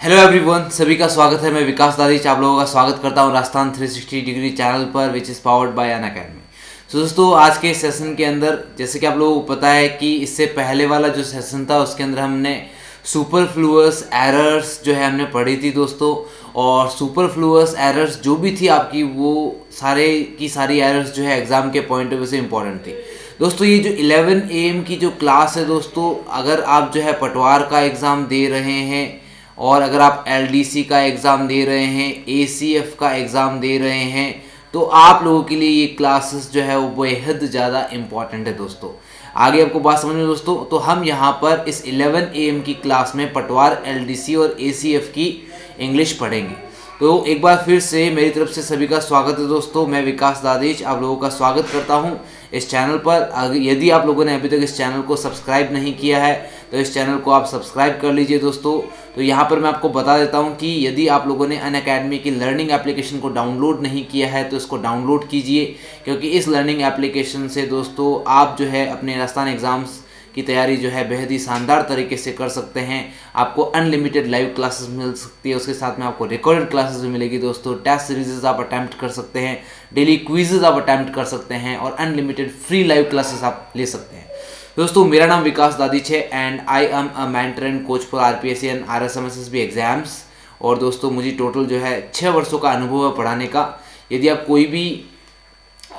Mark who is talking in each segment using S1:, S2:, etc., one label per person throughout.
S1: Hello everyone, सभी का स्वागत है। मैं विकास दादीच आप लोगों का स्वागत करता हूं राजस्थान 360 डिग्री चैनल पर, which is powered by Unacademy. So दोस्तों, आज के सेशन के अंदर जैसे कि आप लोगों को पता है कि इससे पहले वाला जो सेशन था उसके अंदर हमने सुपरफ्लुअस एरर्स जो है हमने पढ़ी थी दोस्तों। और सुपरफ्लुअस एरर्स जो भी थी आपकी, वो सारे की सारी एरर्स जो है एग्ज़ाम के पॉइंट ऑफ व्यू से इंपॉर्टेंट थी दोस्तों। ये जो 11 AM की जो क्लास है दोस्तों, अगर आप जो है पटवार का एग्ज़ाम दे रहे हैं और अगर आप LDC का एग्ज़ाम दे रहे हैं, ACF का एग्ज़ाम दे रहे हैं, तो आप लोगों के लिए ये क्लासेस जो है वो बेहद ज़्यादा इम्पॉर्टेंट है दोस्तों। आगे आपको बात समझ में दोस्तों, तो हम यहाँ पर इस 11 AM की क्लास में पटवार, LDC और ACF की इंग्लिश पढ़ेंगे। तो एक बार फिर से मेरी तरफ से सभी का स्वागत है दोस्तों। मैं विकास दादीच आप लोगों का स्वागत करता हूं इस चैनल पर। यदि आप लोगों ने अभी तक इस चैनल को सब्सक्राइब नहीं किया है तो इस चैनल को आप सब्सक्राइब कर लीजिए दोस्तों। तो यहाँ पर मैं आपको बता देता हूँ कि यदि आप लोगों ने अनअकैडमी की लर्निंग एप्लीकेशन को डाउनलोड नहीं किया है तो इसको डाउनलोड कीजिए, क्योंकि इस लर्निंग एप्लीकेशन से दोस्तों आप जो है अपने राजस्थान एग्ज़ाम्स की तैयारी जो है बेहद ही शानदार तरीके से कर सकते हैं। आपको अनलिमिटेड लाइव क्लासेस मिल सकती है, उसके साथ में आपको रिकॉर्डेड क्लासेस भी मिलेगी दोस्तों। टेस्ट सीरीजेस आप अटैम्प्ट कर सकते हैं, डेली क्विजेज आप अटैम्प्ट कर सकते हैं और अनलिमिटेड फ्री लाइव क्लासेस आप ले सकते हैं दोस्तों। मेरा नाम विकास दादीच है and I am a mentor and coach for RPSC and RSMSSB exams. और दोस्तों मुझे टोटल जो है 6 वर्षों का अनुभव है पढ़ाने का। यदि आप कोई भी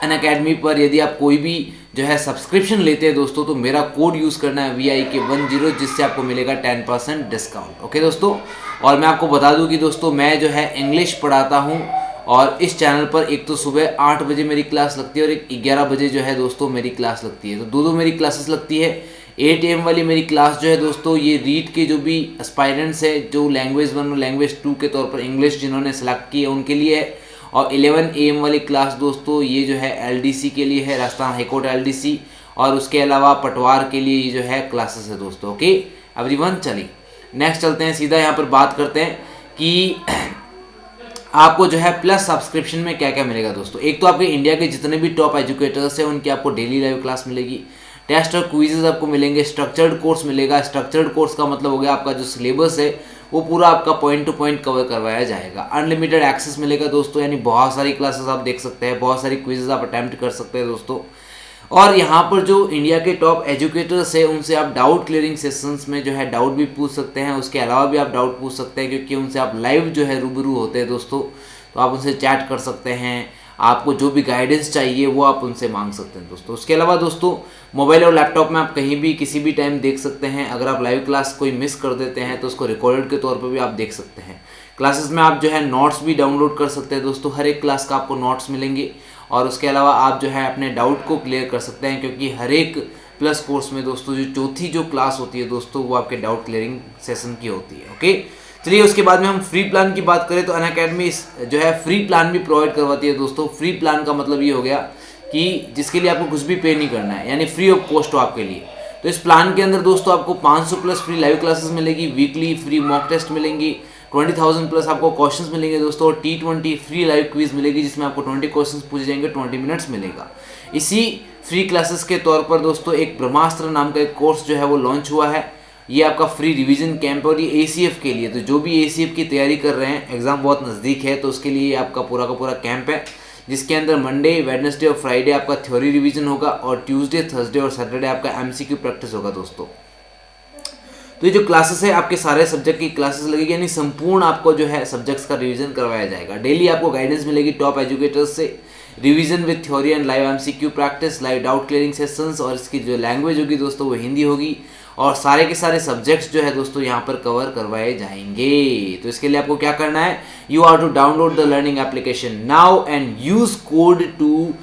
S1: अनअकैडमी पर यदि आप कोई भी जो है सब्सक्रिप्शन लेते हैं दोस्तों, तो मेरा कोड यूज़ करना है VIK10, जिससे आपको मिलेगा 10% डिस्काउंट। ओके दोस्तों, और मैं आपको बता दूं कि दोस्तों मैं जो है इंग्लिश पढ़ाता हूं और इस चैनल पर एक तो सुबह 8 बजे मेरी क्लास लगती है और एक 11 बजे जो है दोस्तों मेरी क्लास लगती है। तो दो मेरी क्लासेस लगती है। 8 AM वाली मेरी क्लास जो है दोस्तों, ये रीड के जो भी एस्पायरेंट्स है, जो लैंग्वेज 1 और लैंग्वेज 2 के तौर पर इंग्लिश जिन्होंने सेलेक्ट की है उनके लिए है। और 11 AM वाली क्लास दोस्तों ये जो है LDC के लिए है, राजस्थान हाईकोर्ट LDC, और उसके अलावा पटवार के लिए ये जो है क्लासेस है दोस्तों। ओके एवरीवन, चलिए नेक्स्ट चलते हैं, सीधा यहाँ पर बात करते हैं कि आपको जो है प्लस सब्सक्रिप्शन में क्या क्या मिलेगा दोस्तों। एक तो आपके इंडिया के जितने भी टॉप एजुकेटर्स हैं उनकी आपको डेली लाइव क्लास मिलेगी, टेस्ट और क्विजेज आपको मिलेंगे, स्ट्रक्चर्ड कोर्स मिलेगा। स्ट्रक्चर्ड कोर्स का मतलब हो गया आपका जो सिलेबस है वो पूरा आपका पॉइंट टू पॉइंट कवर करवाया जाएगा। अनलिमिटेड एक्सेस मिलेगा दोस्तों, यानी बहुत सारी क्लासेस आप देख सकते हैं, बहुत सारी क्विजेज आप अटैम्प्ट कर सकते हैं दोस्तों। और यहाँ पर जो इंडिया के टॉप एजुकेटर्स हैं उनसे आप डाउट क्लियरिंग सेशंस में जो है डाउट भी पूछ सकते हैं, उसके अलावा भी आप डाउट पूछ सकते हैं, क्योंकि उनसे आप लाइव जो है रूबरू होते हैं दोस्तों। तो आप उनसे चैट कर सकते हैं, आपको जो भी गाइडेंस चाहिए वो आप उनसे मांग सकते हैं दोस्तों। उसके अलावा दोस्तों मोबाइल और लैपटॉप में आप कहीं भी किसी भी टाइम देख सकते हैं। अगर आप लाइव क्लास कोई मिस कर देते हैं तो उसको रिकॉर्डेड के तौर पर भी आप देख सकते हैं। क्लासेस में आप जो है नोट्स भी डाउनलोड कर सकते हैं दोस्तों, हर एक क्लास का आपको नोट्स मिलेंगे। और उसके अलावा आप जो है अपने डाउट को क्लियर कर सकते हैं, क्योंकि हर एक प्लस कोर्स में दोस्तों जो चौथी जो क्लास होती है दोस्तों वो आपके डाउट क्लियरिंग सेशन की होती है। ओके चलिए, उसके बाद में हम फ्री प्लान की बात करें तो अनअकैडमी जो है फ्री प्लान भी प्रोवाइड करवाती है दोस्तों। फ्री प्लान का मतलब ये हो गया कि जिसके लिए आपको कुछ भी पे नहीं करना है, यानी फ्री ऑफ कॉस्ट हो आपके लिए। तो इस प्लान के अंदर दोस्तों आपको 500 प्लस फ्री लाइव क्लासेस मिलेगी, वीकली फ्री मॉक टेस्ट मिलेंगी, 20,000 प्लस आपको क्वेश्चंस मिलेंगे दोस्तों, और T20 फ्री लाइव क्विज मिलेगी जिसमें आपको 20 क्वेश्चंस पूछे जाएंगे, 20 मिनट्स मिलेगा। इसी फ्री क्लासेस के तौर पर दोस्तों एक ब्रह्मास्त्र नाम का एक कोर्स जो है वो लॉन्च हुआ है। ये आपका फ्री रिवीजन कैंप और ये ACF के लिए, तो जो भी ACF की तैयारी कर रहे हैं, एग्जाम बहुत नज़दीक है, तो उसके लिए आपका पूरा का पूरा कैंप है, जिसके अंदर मंडे, वेडनेसडे और फ्राइडे आपका थ्योरी रिवीजन होगा और ट्यूसडे, थर्सडे और सैटरडे आपका MCQ प्रैक्टिस होगा दोस्तों। तो ये जो क्लासेस है आपके सारे सब्जेक्ट की क्लासेस लगेगी, यानी संपूर्ण आपको जो है सब्जेक्ट्स का रिवीजन करवाया जाएगा। डेली आपको गाइडेंस मिलेगी टॉप एजुकेटर्स से, revision with theory and live MCQ practice, live doubt clearing sessions, और इसकी जो लैंग्वेज होगी दोस्तों वो हिंदी होगी, और सारे के सारे सब्जेक्ट्स जो है दोस्तों यहाँ पर कवर करवाए जाएंगे। तो इसके लिए आपको क्या करना है, you are to download the learning application now and use code to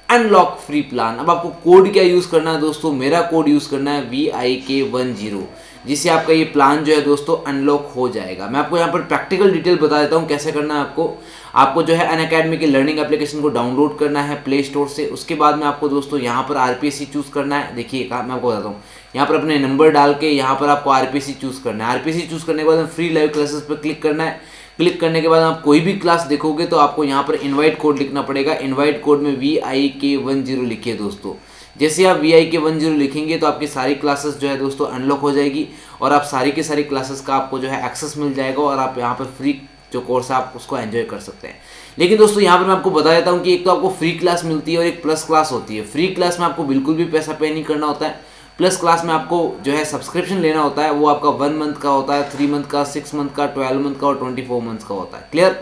S1: unlock free plan. अब आपको कोड क्या यूज़ करना है दोस्तों, मेरा कोड यूज़ करना है VIK10, जिससे आपका ये प्लान जो है दोस्तों अनलॉक हो जाएगा। मैं आपको यहाँ पर प्रैक्टिकल डिटेल बता देता हूँ कैसे करना है। आपको जो है अनअकैडमी की लर्निंग एप्लीकेशन को डाउनलोड करना है प्ले स्टोर से। उसके बाद में आपको दोस्तों यहाँ पर RPSC चूज़ करना है। देखिए मैं आपको बताता हूँ, यहाँ पर अपने नंबर डाल के यहाँ पर आपको RPSC चूज़ करना है। RPSC चूज़ करने के बाद फ्री लाइव क्लासेस पर क्लिक करना है। क्लिक करने के बाद आप कोई भी क्लास देखोगे तो आपको यहाँ पर इनवाइट कोड लिखना पड़ेगा। इनवाइट कोड में VIK10 लिखिए दोस्तों, जैसे आप VIK10 लिखेंगे तो आपकी सारी क्लासेस जो है दोस्तों अनलॉक हो जाएगी और आप सारी की सारी क्लासेस का आपको जो है एक्सेस मिल जाएगा और आप यहाँ पर फ्री जो कोर्स है आप उसको एंजॉय कर सकते हैं। लेकिन दोस्तों यहाँ पर मैं आपको बता देता हूँ कि एक तो आपको फ्री क्लास मिलती है और एक प्लस क्लास होती है। फ्री क्लास में आपको बिल्कुल भी पैसा पे नहीं करना होता है। प्लस क्लास में आपको जो है सब्सक्रिप्शन लेना होता है, वो आपका 1 मंथ का होता है, 3 मंथ का, 6 मंथ का, 12 मंथ का और 24 मंथ का होता है। क्लियर?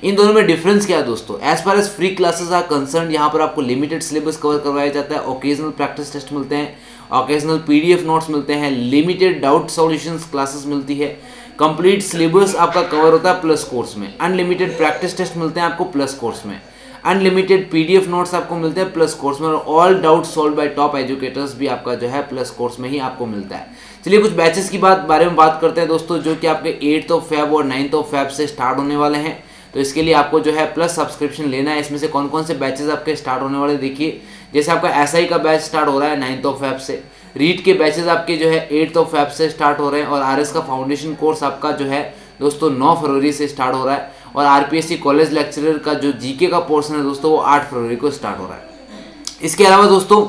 S1: इन दोनों में डिफरेंस क्या है दोस्तों? As far as free classes are concern, यहाँ पर आपको लिमिटेड सिलेबस कवर करवाया जाता है, ओकेजनल प्रैक्टिस टेस्ट मिलते हैं, ओकेजनल PDF नोट्स मिलते हैं, लिमिटेड डाउट सॉल्यूशंस क्लासेस मिलती है, कंप्लीट सिलेबस आपका कवर होता है प्लस कोर्स में, अनलिमिटेड प्रैक्टिस टेस्ट मिलते हैं आपको प्लस कोर्स में, अनलिमिटेड PDF नोट्स आपको मिलते हैं प्लस कोर्स में और all doubt solve by top educators भी आपका जो है प्लस कोर्स में ही आपको मिलता है। चलिए कुछ बैचेस की बारे में बात करते हैं दोस्तों, जो कि आपके 8 फेब और 9 फेब से स्टार्ट होने वाले हैं। तो इसके लिए आपको जो है प्लस सब्सक्रिप्शन लेना है। इसमें से कौन कौन से बैचेस आपके स्टार्ट होने वाले देखिए, जैसे आपका SI का बैच स्टार्ट हो रहा है 9 फेब से, रीड के बैचेस आपके जो है 8 फेब से स्टार्ट हो रहे हैं और RS का फाउंडेशन कोर्स आपका जो है दोस्तों 9 फरवरी से स्टार्ट हो रहा है और RPSC कॉलेज लेक्चरर का जो GK का पोर्शन है दोस्तों वो 8 फरवरी को स्टार्ट हो रहा है। इसके अलावा दोस्तों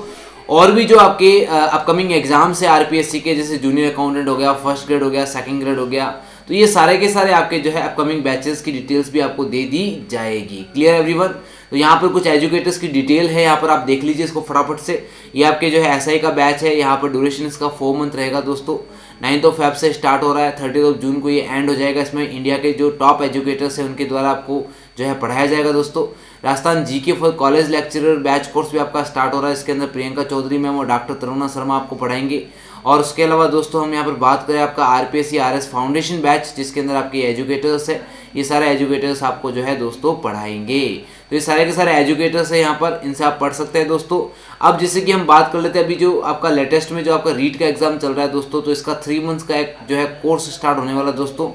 S1: और भी जो आपके अपकमिंग एग्जाम्स है RPSC के, जैसे जूनियर अकाउंटेंट हो गया, फर्स्ट ग्रेड हो गया, सेकंड ग्रेड हो गया, तो ये सारे के सारे आपके जो है अपकमिंग बैचेस की डिटेल्स भी आपको दे दी जाएगी। Clear everyone? तो यहाँ पर कुछ एजुकेटर्स की डिटेल है, यहाँ पर आप देख लीजिए इसको फटाफट से। ये आपके जो है SI का बैच है, यहाँ पर ड्यूरेशन इसका 4 मंथ रहेगा दोस्तों, 9 फेब से स्टार्ट हो रहा है, 30 जून को ये एंड हो जाएगा। इसमें इंडिया के जो टॉप एजुकेटर्स हैं उनके द्वारा आपको जो है पढ़ाया जाएगा दोस्तों। Rajasthan GK for college lecturer batch course भी आपका स्टार्ट हो रहा है। इसके अंदर प्रियंका चौधरी मैम और डॉक्टर तरुणा शर्मा आपको पढ़ाएंगे। और उसके अलावा दोस्तों हम यहाँ पर बात करें आपका RPSC RS फाउंडेशन बैच, जिसके अंदर आपके एजुकेटर्स है, ये सारे एजुकेटर्स आपको जो है दोस्तों पढ़ाएंगे। तो ये सारे के सारे एजुकेटर्स है यहाँ पर, इनसे आप पढ़ सकते हैं दोस्तों। अब जैसे कि हम बात कर लेते हैं अभी जो आपका लेटेस्ट में जो आपका रीड का एग्जाम चल रहा है दोस्तों, तो इसका 3 मंथ्स का एक जो है कोर्स स्टार्ट होने वाला दोस्तों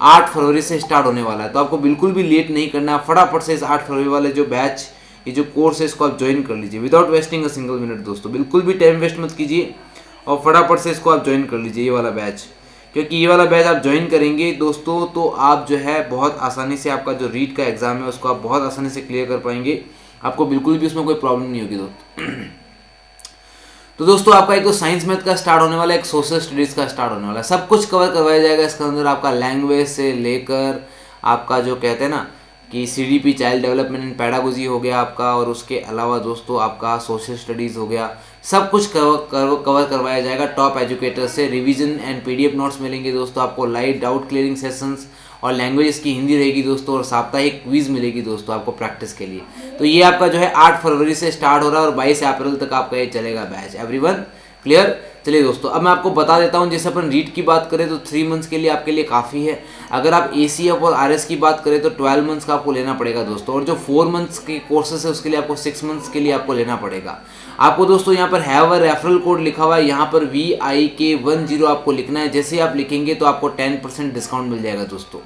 S1: 8 फरवरी से स्टार्ट होने वाला है। तो आपको बिल्कुल भी लेट नहीं करना है, फटाफट से इस 8 फरवरी वाले जो बैच, ये जो कोर्स है इसको आप ज्वाइन कर लीजिए without wasting a single minute दोस्तों। बिल्कुल भी टाइम वेस्ट मत कीजिए और फटाफट से इसको आप ज्वाइन कर लीजिए ये वाला बैच, क्योंकि ये वाला बैच आप ज्वाइन करेंगे दोस्तों तो आप जो है बहुत आसानी से आपका जो रीड का एग्जाम है उसको आप बहुत आसानी से क्लियर कर पाएंगे। आपको बिल्कुल भी उसमें कोई प्रॉब्लम नहीं होगी दोस्तों। तो दोस्तों आपका एक तो साइंस मैथ का स्टार्ट होने वाला है, एक सोशल स्टडीज़ का स्टार्ट होने वाला है, सब कुछ कवर करवाया जाएगा इसके अंदर। आपका लैंग्वेज से लेकर आपका जो कहते हैं ना कि CDP child development and pedagogy हो गया आपका, और उसके अलावा दोस्तों आपका सोशल स्टडीज़ हो गया, सब कुछ कवर करवाया जाएगा टॉप एजुकेटर से। रिवीजन एंड PDF नोट्स मिलेंगे दोस्तों आपको, लाइव डाउट क्लियरिंग सेशंस और लैंग्वेज की हिंदी रहेगी दोस्तों, और साप्ताहिक क्विज मिलेगी दोस्तों आपको प्रैक्टिस के लिए। तो ये आपका जो है 8 फरवरी से स्टार्ट हो रहा है और 22 अप्रैल तक आपका ये चलेगा बैच। Everyone clear? चलिए दोस्तों अब मैं आपको बता देता हूँ, जैसे अपन रीड की बात करें तो 3 मंथ्स के लिए आपके लिए काफ़ी है। अगर आप ACF और RS की बात करें तो 12 मंथ्स का आपको लेना पड़ेगा दोस्तों, और जो 4 मंथ्स के कोर्सेस है उसके लिए आपको 6 मंथ्स के लिए आपको लेना पड़ेगा। आपको दोस्तों यहाँ पर हैव अ रेफरल कोड लिखा हुआ है, यहाँ पर VIK10 आपको लिखना है। जैसे आप लिखेंगे तो आपको 10% डिस्काउंट मिल जाएगा दोस्तों,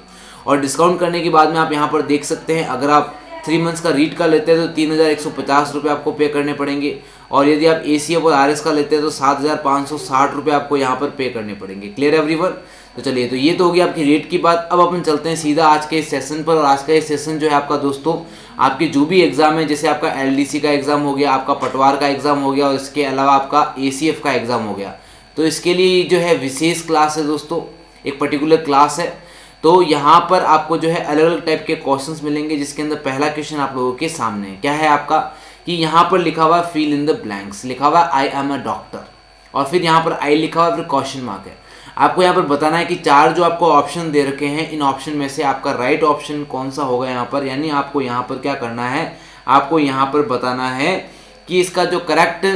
S1: और डिस्काउंट करने के बाद में आप यहाँ पर देख सकते हैं, अगर आप 3 मंथ्स का रीड का लेते हैं तो 3150 रुपये आपको पे करने पड़ेंगे, और यदि आप ACF और RS का लेते हैं तो 7560 रुपये आपको यहाँ पर पे करने पड़ेंगे। Clear everyone? तो चलिए, तो ये तो होगी आपकी रेट की बात। अब अपन चलते हैं सीधा आज के इस सेशन पर, और आज का ये सेशन जो है आपका दोस्तों आपके जो भी एग्जाम है, जैसे आपका LDC का एग्जाम हो गया, आपका पटवार का एग्जाम हो गया, और इसके अलावा आपका ACF का एग्जाम हो गया, तो इसके लिए जो है विशेष क्लास है दोस्तों, एक पर्टिकुलर क्लास है। तो यहाँ पर आपको जो है अलग अलग टाइप के क्वेश्चंस मिलेंगे, जिसके अंदर पहला क्वेश्चन आप लोगों के सामने है। क्या है आपका कि यहाँ पर लिखा हुआ फिल इन द ब्लैंक्स, लिखा हुआ आई एम अ डॉक्टर, और फिर यहाँ पर आई लिखा हुआ, फिर क्वेश्चन मार्क है। आपको यहाँ पर बताना है कि 4 जो आपको ऑप्शन दे रखे हैं, इन ऑप्शन में से आपका राइट ऑप्शन कौन सा होगा यहाँ पर। यानी आपको यहाँ पर क्या करना है, आपको यहाँ पर बताना है कि इसका जो करेक्ट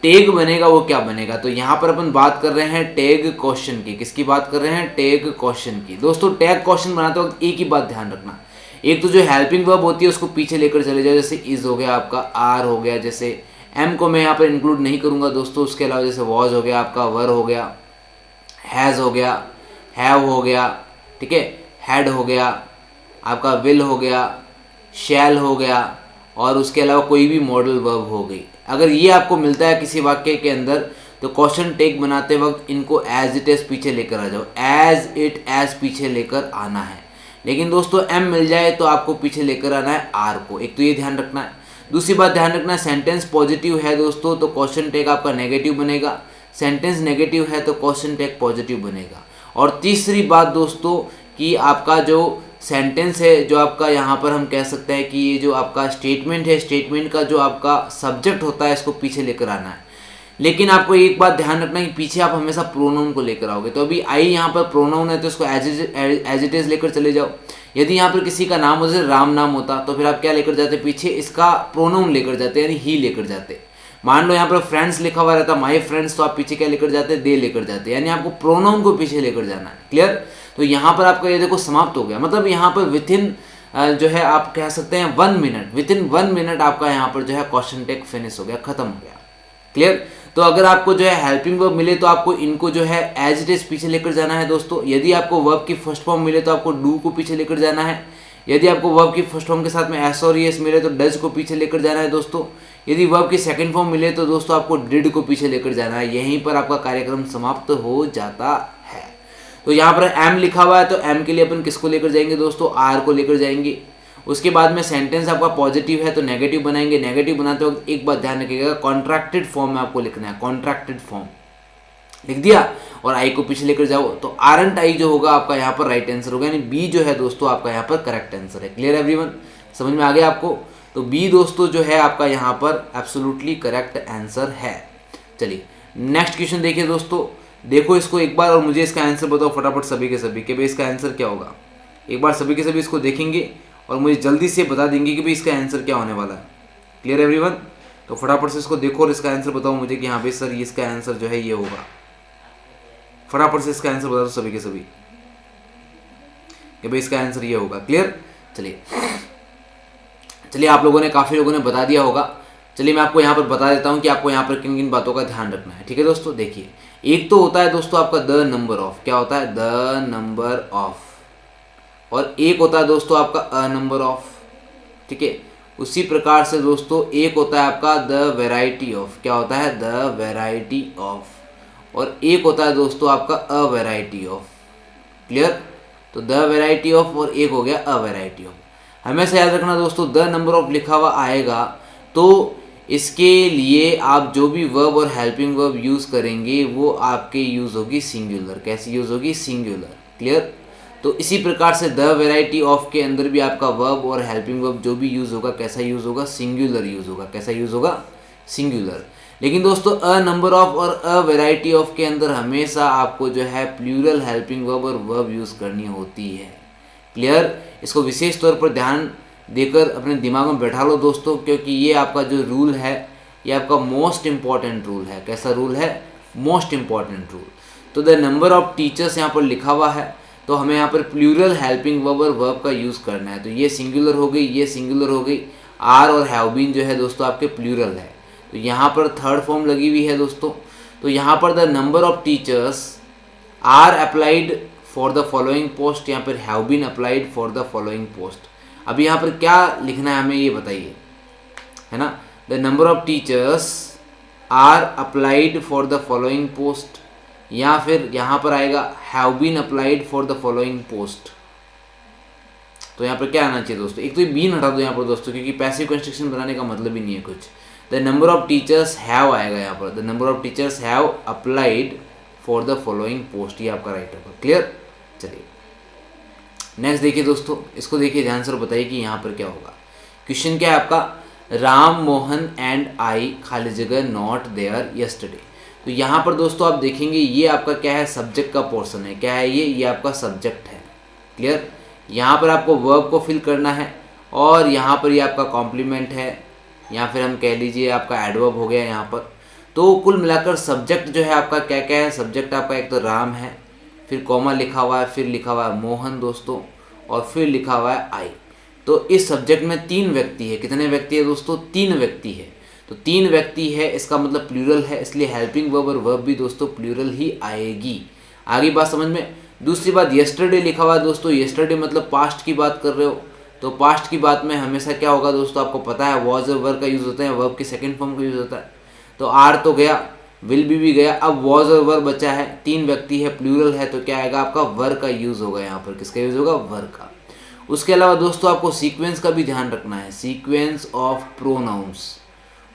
S1: टैग बनेगा वो क्या बनेगा। तो यहाँ पर अपन बात कर रहे हैं टैग क्वेश्चन की। किसकी बात कर रहे हैं? टैग क्वेश्चन की। दोस्तों टैग क्वेश्चन बनाते वक्त एक ही बात ध्यान रखना, एक तो जो हेल्पिंग वर्ब होती है उसको पीछे लेकर चले जाओ, जैसे इज हो गया आपका, आर हो गया, जैसे एम को मैं यहाँ पर इंक्लूड नहीं करूँगा दोस्तों। उसके अलावा जैसे वॉज हो गया आपका, वर हो गया, हैज़ हो गया, हैव हो गया, ठीक है, हैड हो गया आपका, विल हो गया, शैल हो गया, और उसके अलावा कोई भी मॉडल वर्ब हो गई। अगर ये आपको मिलता है किसी वाक्य के अंदर, तो क्वेश्चन टैग बनाते वक्त इनको एज इट एज पीछे लेकर आ जाओ, एज इट एज पीछे लेकर आना है। लेकिन दोस्तों एम मिल जाए तो आपको पीछे लेकर आना है आर को, एक तो ये ध्यान रखना है। दूसरी बात ध्यान रखना, सेंटेंस पॉजिटिव है दोस्तों तो क्वेश्चन टैग आपका नेगेटिव बनेगा, सेंटेंस नेगेटिव है तो क्वेश्चन टैग पॉजिटिव बनेगा। और तीसरी बात दोस्तों कि आपका जो सेंटेंस है, जो आपका यहाँ पर हम कह सकते हैं कि ये जो आपका स्टेटमेंट है, स्टेटमेंट का जो आपका सब्जेक्ट होता है इसको पीछे लेकर आना है। लेकिन आपको एक बात ध्यान रखना है कि पीछे आप हमेशा प्रोनाउन को लेकर आओगे। तो अभी आई यहाँ पर प्रोनाउन है तो इसको एज इट इज लेकर चले जाओ। यदि यहाँ पर किसी का नाम हो, जैसे राम नाम होता, तो फिर आप क्या लेकर जाते, पीछे इसका प्रोनाउन लेकर जाते, यानी ही लेकर जाते। मान लो यहाँ पर फ्रेंड्स लिखा हुआ रहता, माय फ्रेंड्स, तो आप पीछे क्या लेकर जाते, दे लेकर जाते, यानी आपको प्रोनाउन को पीछे लेकर जाना है। क्लियर? तो यहाँ पर आपका ये देखो समाप्त हो गया। मतलब यहाँ पर विथिन जो है आप कह सकते हैं 1 मिनट, विथिन 1 मिनट आपका यहाँ पर जो है क्वेश्चन टैग फिनिश हो गया, खत्म हो गया। क्लियर? तो अगर आपको जो है हेल्पिंग वर्ब मिले तो आपको इनको जो है एज इट इज पीछे लेकर जाना है दोस्तों। यदि आपको वर्ब की फर्स्ट फॉर्म मिले तो आपको डू को पीछे लेकर जाना है। यदि आपको वर्ब की फर्स्ट फॉर्म के साथ में एस और एस मिले तो डज को पीछे लेकर जाना है दोस्तों। यदि वर्ब की सेकंड फॉर्म मिले तो दोस्तों आपको डिड को पीछे लेकर जाना है। यहीं पर आपका कार्यक्रम समाप्त हो जाता है। तो यहाँ पर एम लिखा हुआ है तो एम के लिए अपन किसको लेकर जाएंगे दोस्तों, आर को लेकर जाएंगे। उसके बाद में सेंटेंस आपका पॉजिटिव है तो नेगेटिव बनाएंगे। नेगेटिव बनाते वक्त एक बात ध्यान रखिएगा, कॉन्ट्रैक्टेड फॉर्म में आपको लिखना है, कॉन्ट्रैक्टेड फॉर्म लिख दिया और आई को पीछे लेकर जाओ। तो आरंट आई जो होगा आपका यहाँ पर राइट आंसर होगा, यानी बी जो है दोस्तों आपका यहाँ पर करेक्ट आंसर है। Clear everyone? समझ में आ गया आपको? तो बी दोस्तों जो है आपका यहाँ पर एब्सोल्युटली करेक्ट आंसर है। चलिए नेक्स्ट क्वेश्चन देखिए दोस्तों, देखो इसको एक बार और मुझे इसका आंसर बताओ फटाफट सभी के सभी कि भाई इसका आंसर क्या होगा। एक बार सभी के सभी इसको देखेंगे और मुझे जल्दी से बता देंगे कि भाई इसका आंसर क्या होने वाला है। Clear everyone? तो फटाफट से इसको देखो और इसका आंसर बताओ मुझे कि हाँ भाई सर इसका आंसर जो है ये होगा। फटाफट से इसका आंसर बता दो सभी के सभी कि भाई इसका आंसर ये होगा। क्लियर? चलिए आप लोगों ने, काफ़ी लोगों ने बता दिया होगा। चलिए मैं आपको यहाँ पर बता देता हूँ कि आपको यहाँ पर किन किन बातों का ध्यान रखना है। ठीक है दोस्तों? देखिए, एक तो होता है दोस्तों आपका द नंबर ऑफ, क्या होता है, द नंबर ऑफ, और एक होता है दोस्तों आपका अ नंबर ऑफ। ठीक है? उसी प्रकार से दोस्तों एक होता है आपका द वेराइटी ऑफ, क्या होता है, द वेराइटी ऑफ, और एक होता है दोस्तों आपका अ वेराइटी ऑफ। क्लियर? तो द वेराइटी ऑफ और एक हो गया अ वेराइटी ऑफ। हमेशा याद रखना दोस्तों, द नंबर ऑफ लिखा हुआ आएगा तो इसके लिए आप जो भी वर्ब और हेल्पिंग वर्ब यूज़ करेंगे वो आपके यूज़ होगी सिंगुलर। कैसी यूज़ होगी, सिंगुलर। क्लियर? तो इसी प्रकार से द वेराइटी ऑफ के अंदर भी आपका वर्ब और हेल्पिंग वर्ब जो भी यूज़ होगा कैसा यूज़ होगा, सिंगुलर यूज़ होगा। कैसा यूज़ होगा, सिंगुलर। लेकिन दोस्तों अ नंबर ऑफ और अ वेराइटी ऑफ के अंदर हमेशा आपको जो है प्लूरल हेल्पिंग वर्ब और वर्ब यूज़ करनी होती है। क्लियर? इसको विशेष तौर पर ध्यान देकर अपने दिमाग में बैठा लो दोस्तों, क्योंकि ये आपका जो रूल है ये आपका मोस्ट इम्पॉर्टेंट रूल है। कैसा रूल है, मोस्ट इम्पॉर्टेंट रूल। तो द नंबर ऑफ टीचर्स यहाँ पर लिखा हुआ है तो हमें यहाँ पर प्लूरल हेल्पिंग वर्ब और वर्ब का यूज़ करना है। तो ये सिंगुलर हो गई, ये सिंगुलर हो गई। आर और हैव बीन जो है दोस्तों आपके प्लूरल है, तो यहाँ पर थर्ड फॉर्म लगी हुई है दोस्तों। तो यहाँ पर the number of teachers are applied for the following post, यहाँ पर have been applied for the following post. अब यहाँ पर क्या लिखना है हमें ये बताइए, है ना। The number of teachers are applied for the following post, या फिर यहाँ पर आएगा have been applied for the following post. तो यहाँ पर क्या आना चाहिए दोस्तों, एक तो ये बीन हटा दो यहाँ पर दोस्तों, क्योंकि पैसिव कंस्ट्रक्शन बनाने का मतलब ही नहीं है कुछ। The number of teachers have आएगा यहाँ पर, the number of teachers have applied for the following post, ये आपका राइट होगा। क्लियर? चलिए नेक्स्ट देखिए दोस्तों, इसको देखिए ध्यान से और बताइए कि यहाँ पर क्या होगा। क्वेश्चन क्या है आपका, राम मोहन एंड आई खाली जगह नॉट देयर यस्टरडे। तो यहाँ पर दोस्तों आप देखेंगे ये आपका क्या है, सब्जेक्ट का पोर्शन है। क्या है ये आपका सब्जेक्ट है। क्लियर? यहाँ पर आपको वर्ब को फिल करना है और यहाँ पर ये आपका कॉम्प्लीमेंट है, या फिर हम कह लीजिए आपका एडवर्ब हो गया यहाँ पर। तो कुल मिलाकर सब्जेक्ट जो है आपका क्या क्या है, सब्जेक्ट आपका एक तो राम है, फिर कॉमा लिखा हुआ है, फिर लिखा हुआ है मोहन दोस्तों, और फिर लिखा हुआ है आई। तो इस सब्जेक्ट में 3 व्यक्ति है। कितने व्यक्ति है दोस्तों, 3 व्यक्ति है। तो 3 व्यक्ति है, इसका मतलब प्लूरल है, इसलिए हेल्पिंग वर्ब और वर्ब भी दोस्तों प्लूरल ही आएगी। आगे बात समझ में। दूसरी बात, यस्टरडे लिखा हुआ है दोस्तों, यस्टरडे मतलब पास्ट की बात कर रहे हो, तो पास्ट की बात में हमेशा क्या होगा दोस्तों, आपको पता है वॉज और वर्ब का यूज़ होता है, वर्ब की सेकंड फॉर्म का यूज़ होता है। तो आर तो गया, विल भी गया, अब वॉज और वर्ब बचा है। 3 व्यक्ति है, प्लूरल है, तो क्या आएगा आपका वर्ब का यूज़ होगा। यहाँ पर किसका यूज़ होगा, वर्ब का। उसके अलावा दोस्तों आपको सीक्वेंस का भी ध्यान रखना है, सीक्वेंस ऑफ प्रोनाउंस,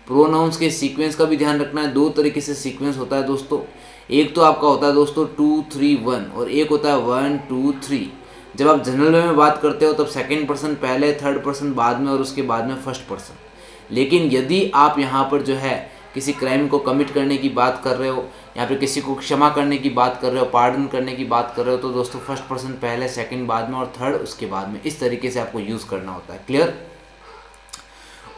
S1: प्रोनाउंस के सीक्वेंस का भी ध्यान रखना है। दो तरीके से सीक्वेंस होता है दोस्तों, एक तो आपका होता है दोस्तों 2 3 1 और एक होता है 1 2 3। जब आप जनरल वे में बात करते हो तब सेकंड पर्सन पहले, थर्ड पर्सन बाद में और उसके बाद में फर्स्ट पर्सन। लेकिन यदि आप यहाँ पर जो है किसी क्राइम को कमिट करने की बात कर रहे हो या फिर किसी को क्षमा करने की बात कर रहे हो, पार्डन करने की बात कर रहे हो, तो दोस्तों फर्स्ट पर्सन पहले, सेकंड बाद में और थर्ड उसके बाद में, इस तरीके से आपको यूज़ करना होता है। क्लियर?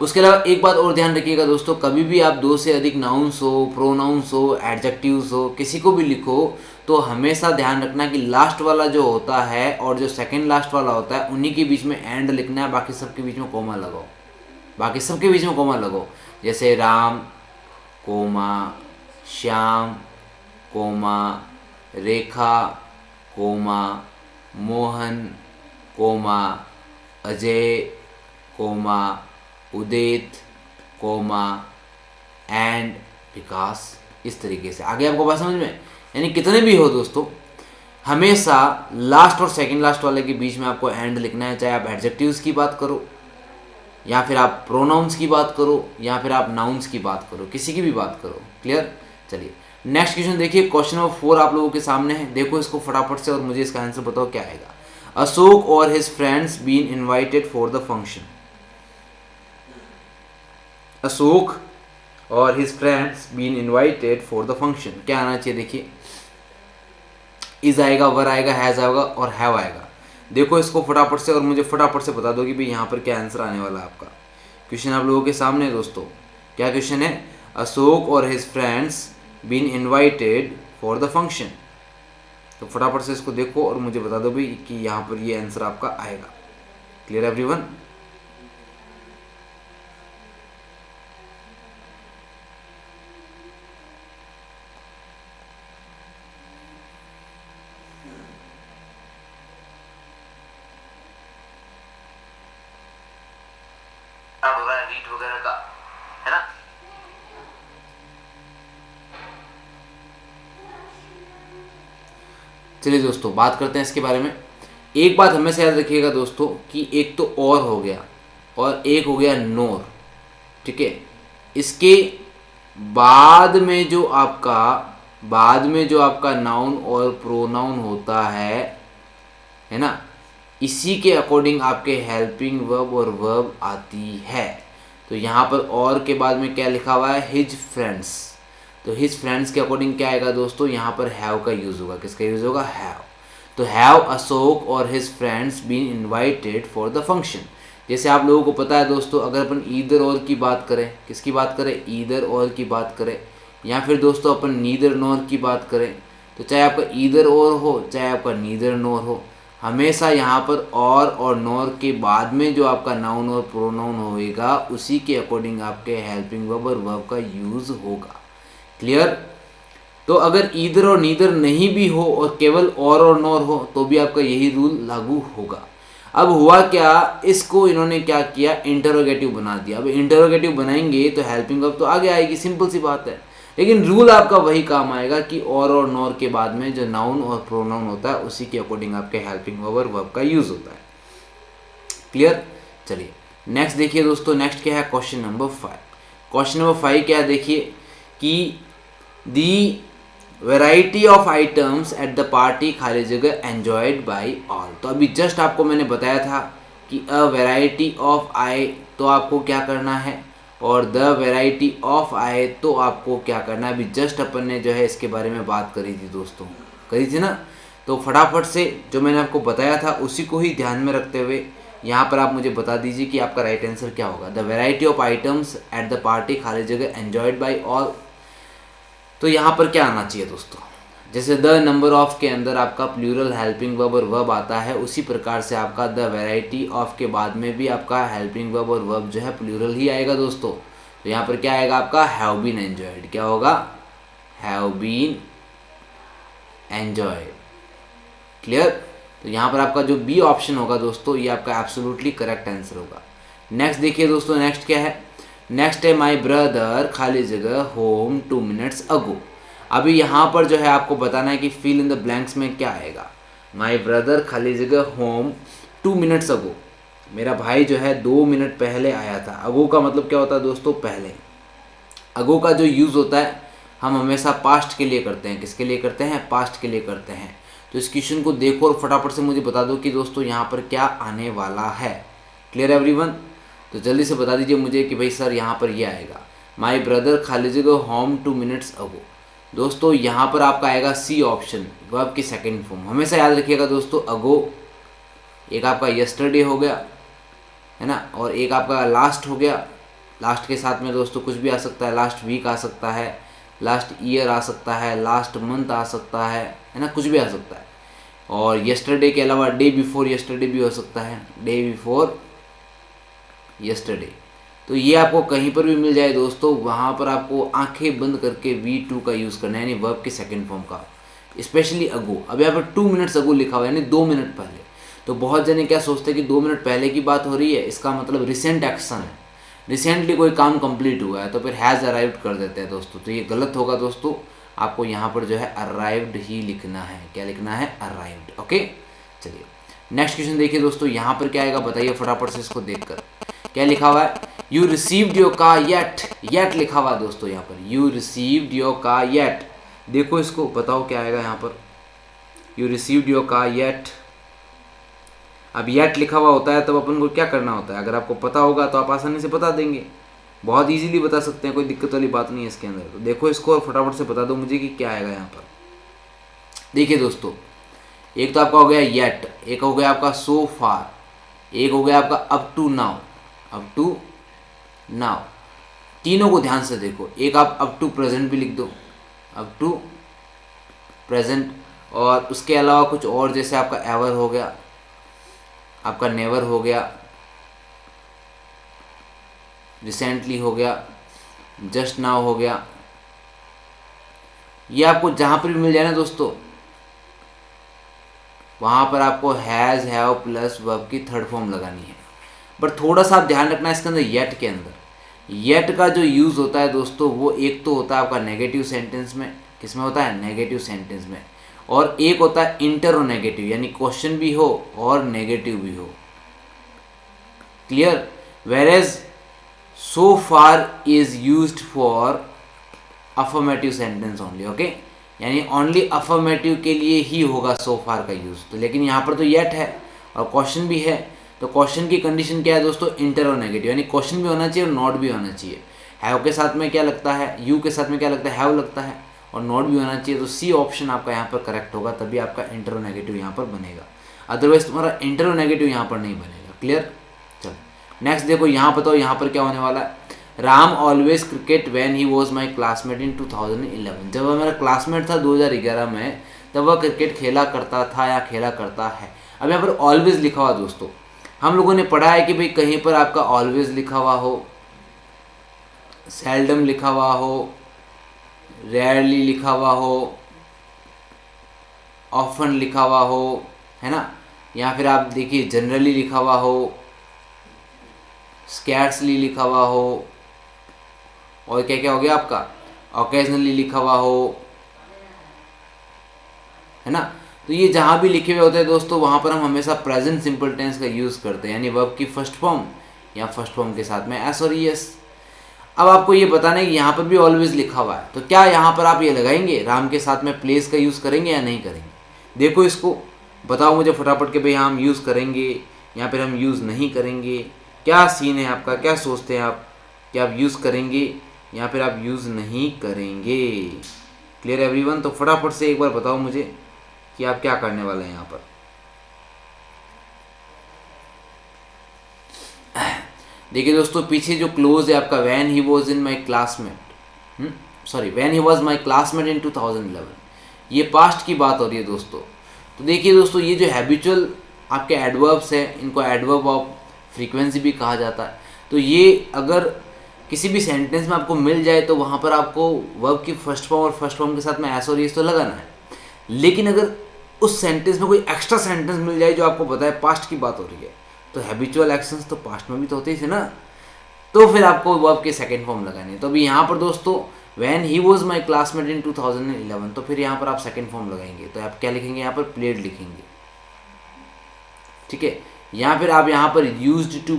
S1: उसके अलावा एक बात और ध्यान रखिएगा दोस्तों, कभी भी आप 2 से अधिक नाउन्स हो, प्रोनाउंस हो, एडजेक्टिव्स हो, किसी को भी लिखो तो हमेशा ध्यान रखना कि लास्ट वाला जो होता है और जो सेकंड लास्ट वाला होता है उन्हीं के बीच में एंड लिखना है, बाकी सबके बीच में कोमा लगाओ, बाकी सबके बीच में कोमा लगाओ। जैसे Ram comma, Shyam comma, Rekha comma, Mohan comma, Ajay comma, Udit comma and Vikas, इस तरीके से। आगे आपको बात समझ में? यानी कितने भी हो दोस्तों, हमेशा लास्ट और सेकंड लास्ट वाले के बीच में आपको एंड लिखना है, चाहे आप एडजेक्टिव्स की बात करो या फिर आप प्रोनाउंस की बात करो या फिर आप नाउन्स की बात करो, किसी की भी बात करो। क्लियर? चलिए नेक्स्ट क्वेश्चन देखिए, क्वेश्चन नंबर 4 आप लोगों के सामने है, देखो इसको फटाफट से और मुझे इसका आंसर बताओ क्या आएगा। अशोक और his friends been invited for the function. Ashok और his friends been invited for the function, क्या आना चाहिए? देखिए इज आएगा, वर आएगा, हैज आएगा और हैव आएगा। देखो इसको फटाफट से और मुझे फटाफट से बता दो कि भाई यहाँ पर क्या आंसर आने वाला है आपका। क्वेश्चन आप लोगों के सामने है दोस्तों, क्या क्वेश्चन है? अशोक और his friends been invited for the function. तो फटाफट से इसको देखो और मुझे बता दो भाई कि यहाँ पर ये आंसर आपका आएगा। Clear everyone? रीड वगैरह का है ना। चलिए दोस्तों बात करते हैं इसके बारे में। एक बात हमेशा याद रखिएगा दोस्तों कि एक तो और हो गया और एक हो गया नोर, ठीक है। इसके बाद में जो आपका नाउन और प्रोनाउन होता है ना, इसी के अकॉर्डिंग आपके हेल्पिंग वर्ब और वर्ब आती है। तो यहाँ पर और के बाद में क्या लिखा हुआ है? His friends. तो हिज फ्रेंड्स के अकॉर्डिंग क्या आएगा दोस्तों? यहाँ पर हैव का यूज़ होगा। किसका यूज़ होगा? हैव। तो हैव अशोक और his friends been invited for the function. जैसे आप लोगों को पता है दोस्तों, अगर अपन ईदर और की बात करें, किसकी बात करें? ईदर और की बात करें, या फिर दोस्तों अपन नीदर नोर की बात करें, तो चाहे आपका ईदर और हो चाहे आपका नीदर नोर हो, हमेशा यहाँ पर और नोर के बाद में जो आपका नाउन और प्रोनाउन होएगा उसी के अकॉर्डिंग आपके हेल्पिंग वर्ब और वर्ब का यूज़ होगा। क्लियर? तो अगर ईदर और नीदर नहीं भी हो और केवल और नोर हो तो भी आपका यही रूल लागू होगा। अब हुआ क्या, इसको इन्होंने क्या किया? इंटरोगेटिव बना दिया। अब इंटरोगेटिव बनाएंगे तो हेल्पिंग वर्ब तो आगे आएगी, सिंपल सी बात है। लेकिन रूल आपका वही काम आएगा कि और नोर के बाद में जो नाउन और प्रोनाउन होता है उसी के अकॉर्डिंग आपके हेल्पिंग वर्ब और वर्ब का यूज होता है। क्लियर? चलिए नेक्स्ट देखिए दोस्तों, नेक्स्ट क्या है? Question number 5। क्वेश्चन नंबर 5 क्या है? देखिए कि the variety of items at the party खाली जगह एंजॉयड बाई ऑल। तो अभी जस्ट आपको मैंने बताया था कि अ वैरायटी ऑफ आए तो आपको क्या करना है और द वैरायटी ऑफ आए तो आपको क्या करना है। अभी जस्ट अपन ने जो है इसके बारे में बात करी थी दोस्तों, करी थी ना। तो फटाफट से जो मैंने आपको बताया था उसी को ही ध्यान में रखते हुए यहाँ पर आप मुझे बता दीजिए कि आपका राइट आंसर क्या होगा। The variety of items at the party खाली जगह एंजॉयड बाई ऑल। तो यहाँ पर क्या आना चाहिए दोस्तों? जैसे द नंबर ऑफ के अंदर आपका प्लूरल हेल्पिंग वर्ब और वर्ब आता है, उसी प्रकार से आपका द वैरायटी ऑफ के बाद में भी आपका हेल्पिंग वर्ब और वर्ब जो है प्लूरल ही आएगा दोस्तों। तो यहाँ पर क्या आएगा आपका? Have been enjoyed. क्या होगा? Have been enjoyed. क्लियर? तो यहाँ पर आपका जो बी ऑप्शन होगा दोस्तों ये आपका एब्सोल्युटली करेक्ट आंसर होगा। नेक्स्ट देखिए दोस्तों, नेक्स्ट क्या है? नेक्स्ट है माई ब्रदर खाली जगह होम 2 मिनट्स अगो। अभी यहाँ पर जो है आपको बताना है कि फिल इन द ब्लैंक्स में क्या आएगा। माई ब्रदर खाली जगह होम 2 मिनट्स अगो, मेरा भाई जो है 2 मिनट पहले आया था। अगो का मतलब क्या होता है दोस्तों, पहले। अगो का जो यूज़ होता है हम हमेशा पास्ट के लिए करते हैं। किसके लिए करते हैं, पास्ट के लिए करते हैं। तो इस क्वेश्चन को देखो और फटाफट से मुझे बता दो कि दोस्तों यहाँ पर क्या आने वाला है। Clear everyone? तो जल्दी से बता दीजिए मुझे कि भाई सर यहाँ पर ये आएगा, my brother Khalid go home 2 minutes ago. दोस्तों यहाँ पर आपका आएगा सी ऑप्शन, वर्ब की सेकंड फॉर्म। हमेशा याद रखिएगा दोस्तों, अगो एक आपका यस्टरडे हो गया, है ना, और एक आपका लास्ट हो गया। लास्ट के साथ में दोस्तों कुछ भी आ सकता है, लास्ट वीक आ सकता है, लास्ट ईयर आ सकता है, लास्ट मंथ आ सकता है ना, कुछ भी आ सकता है। और यस्टरडे के अलावा डे बिफोर यस्टरडे भी हो सकता है, डे बिफोर यस्टरडे। तो ये आपको कहीं पर भी मिल जाए दोस्तों, वहाँ पर आपको आंखें बंद करके V2 का यूज़ करना है, यानी वर्ब की सेकंड फॉर्म का, स्पेशली अगो। अब यहाँ पर 2 मिनट्स अगो लिखा हुआ है, यानी 2 मिनट पहले। तो बहुत जने क्या सोचते हैं कि 2 मिनट पहले की बात हो रही है, इसका मतलब रिसेंट एक्शन है, रिसेंटली कोई काम कंप्लीट हुआ है, तो फिर हैज़ अराइव्ड कर देते हैं दोस्तों। तो ये गलत होगा दोस्तों, आपको यहाँ पर जो है अराइव्ड ही लिखना है। क्या लिखना है, अराइव्ड। ओके, चलिए नेक्स्ट क्वेश्चन देखिए दोस्तों, यहाँ पर क्या आएगा बताइए फटाफट से इसको देखकर। क्या लिखा हुआ है, you received your car yet, yet लिखा हुआ है दोस्तों यहाँ पर, you received your car yet. देखो इसको, बताओ क्या आएगा यहाँ पर, you received your car yet. अब येट लिखा हुआ होता है तब अपन को क्या करना होता है, अगर आपको पता होगा तो आप आसानी से बता देंगे, बहुत इजीली बता सकते हैं, कोई दिक्कत वाली बात नहीं है इसके अंदर। तो देखो इसको और फटाफट से बता दो मुझे कि क्या आएगा यहाँ पर। देखिए दोस्तों, एक तो आपका हो गया येट, एक हो गया आपका सो फार, एक हो गया आपका up to now, up to now. तीनों को ध्यान से देखो, एक आप अप टू प्रेजेंट भी लिख दो, अप टू प्रेजेंट, और उसके अलावा कुछ और, जैसे आपका एवर हो गया, आपका नेवर हो गया, रिसेंटली हो गया, जस्ट नाउ हो गया। ये आपको जहां पर भी मिल जाए ना दोस्तों, वहां पर आपको हैज़ हैव प्लस वर्ब की थर्ड फॉर्म लगानी है। बट थोड़ा सा आप ध्यान रखना है इसके अंदर, येट के अंदर येट का जो यूज़ होता है दोस्तों, वो एक तो होता है आपका नेगेटिव सेंटेंस में, किसमें होता है, नेगेटिव सेंटेंस में, और एक होता है इंटरोनेगेटिव, यानी क्वेश्चन भी हो और नेगेटिव भी हो। Clear? वेरेज so far is used for affirmative sentence only. Okay, यानी ओनली अफर्मेटिव के लिए ही होगा सो फार का यूज़। तो लेकिन यहाँ पर तो येट है और क्वेश्चन भी है, तो क्वेश्चन की कंडीशन क्या है दोस्तों, इंटर और नेगेटिव, यानी क्वेश्चन भी होना चाहिए और नॉट भी होना चाहिए। हैव के साथ में क्या लगता है, यू के साथ में क्या लगता है, हैव लगता है, और नॉट भी होना चाहिए। तो सी ऑप्शन आपका यहाँ पर करेक्ट होगा, तभी आपका इंटर और नेगेटिव यहाँ पर बनेगा, अदरवाइज तुम्हारा इंटर और नेगेटिव यहाँ पर नहीं बनेगा। क्लियर? चलो नेक्स्ट देखो, यहाँ बताओ यहाँ पर क्या होने वाला है। Ram always cricket when he was my classmate in 2011। जब वह मेरा क्लासमेट था 2011 में, तब वह क्रिकेट खेला करता था या खेला करता है। अब यहाँ पर ऑलवेज लिखा हुआ दोस्तों, हम लोगों ने पढ़ा है कि भाई कहीं पर आपका ऑलवेज लिखा हुआ हो, सेल्डम लिखा हुआ हो, रेयरली लिखा हुआ हो, ऑफन लिखा हुआ हो, है ना, या फिर आप देखिए जनरली लिखा हुआ हो, स्कैर्सली लिखा हुआ हो, और क्या क्या हो गया आपका, ऑकेजनली लिखा हुआ हो, है ना। तो ये जहाँ भी लिखे हुए होते हैं दोस्तों, वहाँ पर हम हमेशा प्रेजेंट सिंपल टेंस का यूज़ करते हैं, यानी वर्ब की फर्स्ट फॉर्म या फर्स्ट फॉर्म के साथ में एस और ईएस। अब आपको ये बताना है कि यहाँ पर भी ऑलवेज लिखा हुआ है, तो क्या यहाँ पर आप ये लगाएंगे, राम के साथ में प्लेस का यूज़ करेंगे या नहीं करेंगे। देखो इसको, बताओ मुझे फटाफट के भाई हम यूज़ करेंगे या फिर हम यूज़ नहीं करेंगे। क्या सीन है आपका, क्या सोचते हैं आप, कि आप यूज़ करेंगे या फिर आप यूज़ नहीं करेंगे। Clear everyone? तो फटाफट से एक बार बताओ मुझे कि आप क्या करने वाले हैं यहाँ पर। देखिए दोस्तों, पीछे जो क्लोज है आपका, when he was in my classmate, sorry when he was my classmate in 2011, ये पास्ट की बात हो रही है दोस्तों। तो देखिए दोस्तों, ये जो हैबिचुअल आपके एडवर्ब्स है, इनको एडवर्ब ऑफ फ्रीक्वेंसी भी कहा जाता है। तो ये अगर किसी भी सेंटेंस में आपको मिल जाए तो वहाँ पर आपको वर्ब की फर्स्ट फॉर्म और फर्स्ट फॉर्म के साथ में एस और ईएस तो लगाना है। लेकिन अगर उस सेंटेंस में कोई एक्स्ट्रा सेंटेंस मिल जाए जो आपको पता है पास्ट की बात हो रही है, तो हैबिचुअल एक्शंस तो पास्ट में भी तो होते ही थे ना, तो फिर आपको वर्ब के सेकंड फॉर्म लगानी है। तो अभी यहाँ पर दोस्तों when he was my classmate in 2011, तो फिर यहाँ पर आप सेकंड फॉर्म लगाएंगे, तो आप क्या लिखेंगे, यहाँ पर प्लेड लिखेंगे। ठीक है, या फिर आप यहाँ पर यूज्ड टू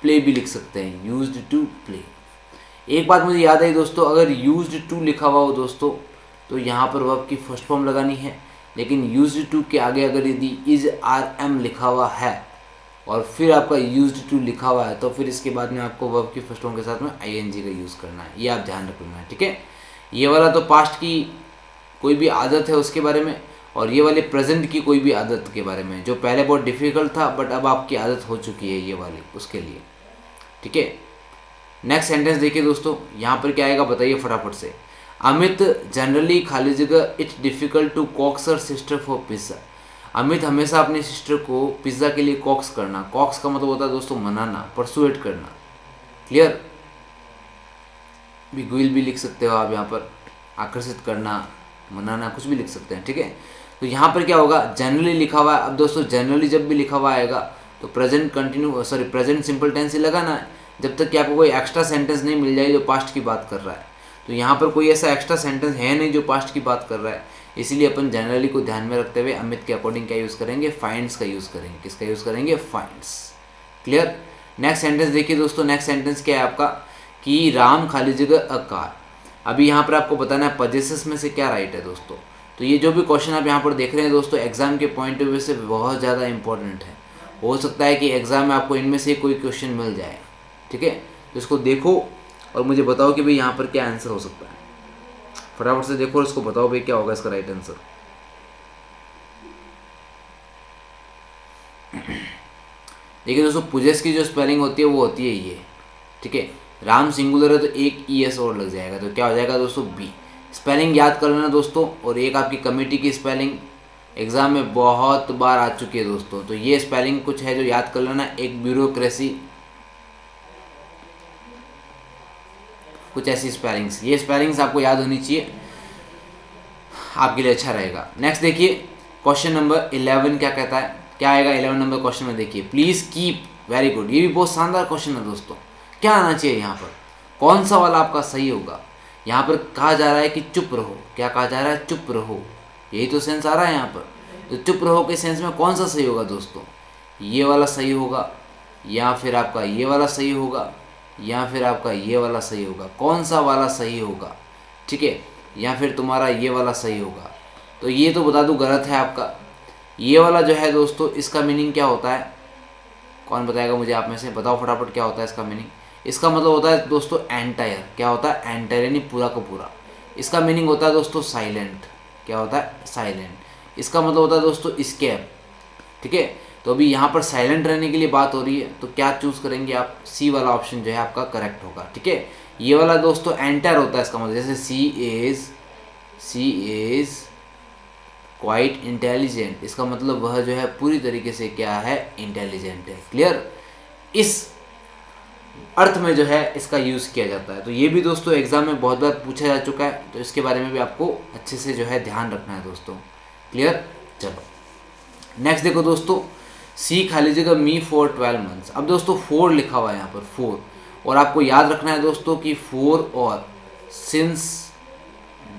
S1: प्ले भी लिख सकते हैं, यूज्ड टू प्ले। एक बात मुझे याद आई दोस्तों, अगर यूज्ड टू लिखा हुआ हो दोस्तों तो यहाँ पर वर्ब की फर्स्ट फॉर्म लगानी है, लेकिन यूज्ड टू के आगे अगर यदि इज आर एम लिखा हुआ है और फिर आपका यूज्ड टू लिखा हुआ है तो फिर इसके बाद में आपको वर्ब की फर्स्ट फॉर्म के साथ में आईएनजी का यूज़ करना है, ये आप ध्यान रखना है, ठीक है। ये वाला तो पास्ट की कोई भी आदत है उसके बारे में, और ये वाले प्रेजेंट की कोई भी आदत के बारे में, जो पहले बहुत डिफिकल्ट था बट अब आपकी आदत हो चुकी है ये वाली, उसके लिए, ठीक है। नेक्स्ट सेंटेंस देखिए दोस्तों, यहाँ पर क्या आएगा बताइए फटाफट से। अमित जनरली खाली जगह it's difficult to coax her sister for pizza. Amit हमेशा अपनी सिस्टर को पिज्ज़ा के लिए कॉक्स करना, कॉक्स का मतलब होता है दोस्तों मनाना, परसुएट करना, क्लियर। विल भी लिख सकते हो आप यहाँ पर, आकर्षित करना, मनाना, कुछ भी लिख सकते हैं, ठीक है। तो यहाँ पर क्या होगा, जनरली लिखा हुआ है। अब दोस्तों जनरली जब भी लिखा हुआ आएगा तो present continuous present simple tense ही लगाना है, जब तक कि आपको कोई एक्स्ट्रा सेंटेंस नहीं मिल जाए जो पास्ट की बात कर रहा है। तो यहाँ पर कोई ऐसा एक्स्ट्रा सेंटेंस है नहीं जो पास्ट की बात कर रहा है, इसीलिए अपन जनरली को ध्यान में रखते हुए अमित के अकॉर्डिंग क्या यूज़ करेंगे, फाइंड्स का यूज़ करेंगे। किसका यूज़ करेंगे, फाइंड्स, क्लियर। नेक्स्ट सेंटेंस देखिए दोस्तों, नेक्स्ट सेंटेंस क्या है आपका कि राम खाली जगह अ कार। अभी यहाँ पर आपको बताना है पजेसेस में से क्या राइट है दोस्तों। तो ये जो भी क्वेश्चन आप यहाँ पर देख रहे हैं दोस्तों, एग्जाम के पॉइंट ऑफ व्यू से बहुत ज़्यादा इंपॉर्टेंट है। हो सकता है कि एग्जाम में आपको इनमें से कोई क्वेश्चन मिल जाए, ठीक है। तो इसको देखो और मुझे बताओ कि भाई यहाँ पर क्या आंसर हो सकता है। फटाफट से देखो और इसको बताओ भाई क्या होगा इसका राइट आंसर। देखिए दोस्तों, पुजेस की जो स्पेलिंग होती है वो होती है ये, ठीक है। राम सिंगुलर है तो एक ई एस और लग जाएगा, तो क्या हो जाएगा दोस्तों, बी। स्पेलिंग याद कर लेना दोस्तों। और एक आपकी कमेटी की स्पेलिंग एग्जाम में बहुत बार आ चुकी है दोस्तों, तो ये स्पेलिंग कुछ है जो याद कर लेना, एक ब्यूरोक्रेसी, कुछ ऐसी स्पेलिंग्स, ये स्पेलिंग्स आपको याद होनी चाहिए, आपके लिए अच्छा रहेगा। नेक्स्ट देखिए क्वेश्चन नंबर 11 क्या कहता है, क्या आएगा 11 नंबर क्वेश्चन में, देखिए प्लीज कीप, वेरी गुड, ये भी बहुत शानदार क्वेश्चन है दोस्तों। क्या आना चाहिए यहाँ पर, कौन सा वाला आपका सही होगा। यहाँ पर कहा जा रहा है कि चुप रहो, क्या कहा जा रहा है, चुप रहो, यही तो सेंस आ रहा है यहाँ पर। तो चुप रहो के सेंस में कौन सा सही होगा दोस्तों, ये वाला सही होगा, या फिर आपका ये वाला सही होगा, या फिर आपका ये वाला सही होगा, कौन सा वाला सही होगा, ठीक है। या फिर तुम्हारा ये वाला सही होगा। तो ये तो बता दूं गलत है आपका। ये वाला जो है दोस्तों, इसका मीनिंग क्या होता है, कौन बताएगा मुझे आप में से, बताओ फटाफट क्या होता है इसका मीनिंग। इसका मतलब होता है दोस्तों एंटायर, क्या होता है, एंटायर यानी पूरा का पूरा। इसका मीनिंग होता है दोस्तों साइलेंट, क्या होता है, साइलेंट। इसका मतलब होता है दोस्तों स्केप, ठीक है। तो अभी यहाँ पर साइलेंट रहने के लिए बात हो रही है, तो क्या चूज करेंगे आप, सी वाला ऑप्शन जो है आपका करेक्ट होगा, ठीक है। ये वाला दोस्तों एंटर होता है, इसका मतलब जैसे सी इज क्वाइट इंटेलिजेंट, इसका मतलब वह जो है पूरी तरीके से क्या है, इंटेलिजेंट है, क्लियर। इस अर्थ में जो है इसका यूज़ किया जाता है। तो ये भी दोस्तों एग्जाम में बहुत बार पूछा जा चुका है, तो इसके बारे में भी आपको अच्छे से जो है ध्यान रखना है दोस्तों, क्लियर। चलो नेक्स्ट देखो दोस्तों, सी खाली जगह मी फॉर 12 मंथ्स। अब दोस्तों 4 लिखा हुआ है यहाँ पर, 4, और आपको याद रखना है दोस्तों कि 4 और सिंस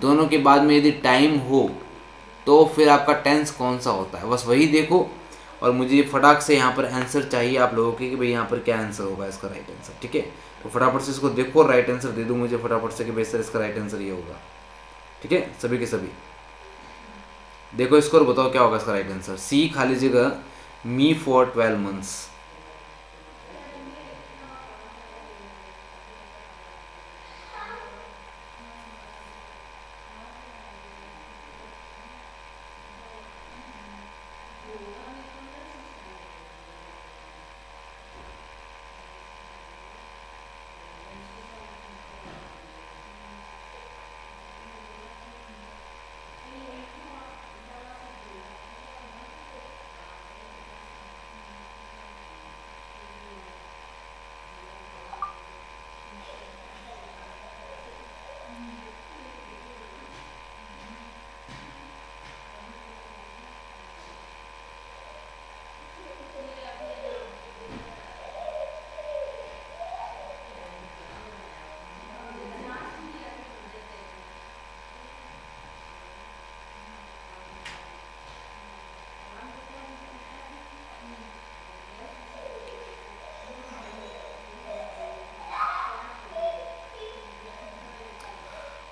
S1: दोनों के बाद में यदि टाइम हो तो फिर आपका टेंस कौन सा होता है, बस वही देखो। और मुझे फटाक से यहाँ पर आंसर चाहिए आप लोगों के कि भाई यहाँ पर क्या आंसर होगा इसका राइट आंसर, ठीक है। तो फटाफट से इसको देखो और राइट आंसर दे दो मुझे फटाफट से कि भाई सर इसका राइट आंसर ये होगा, ठीक है। सभी के सभी देखो इसको और बताओ क्या होगा इसका राइट आंसर। सी खाली जगह मी फॉर 12 मंथ्स।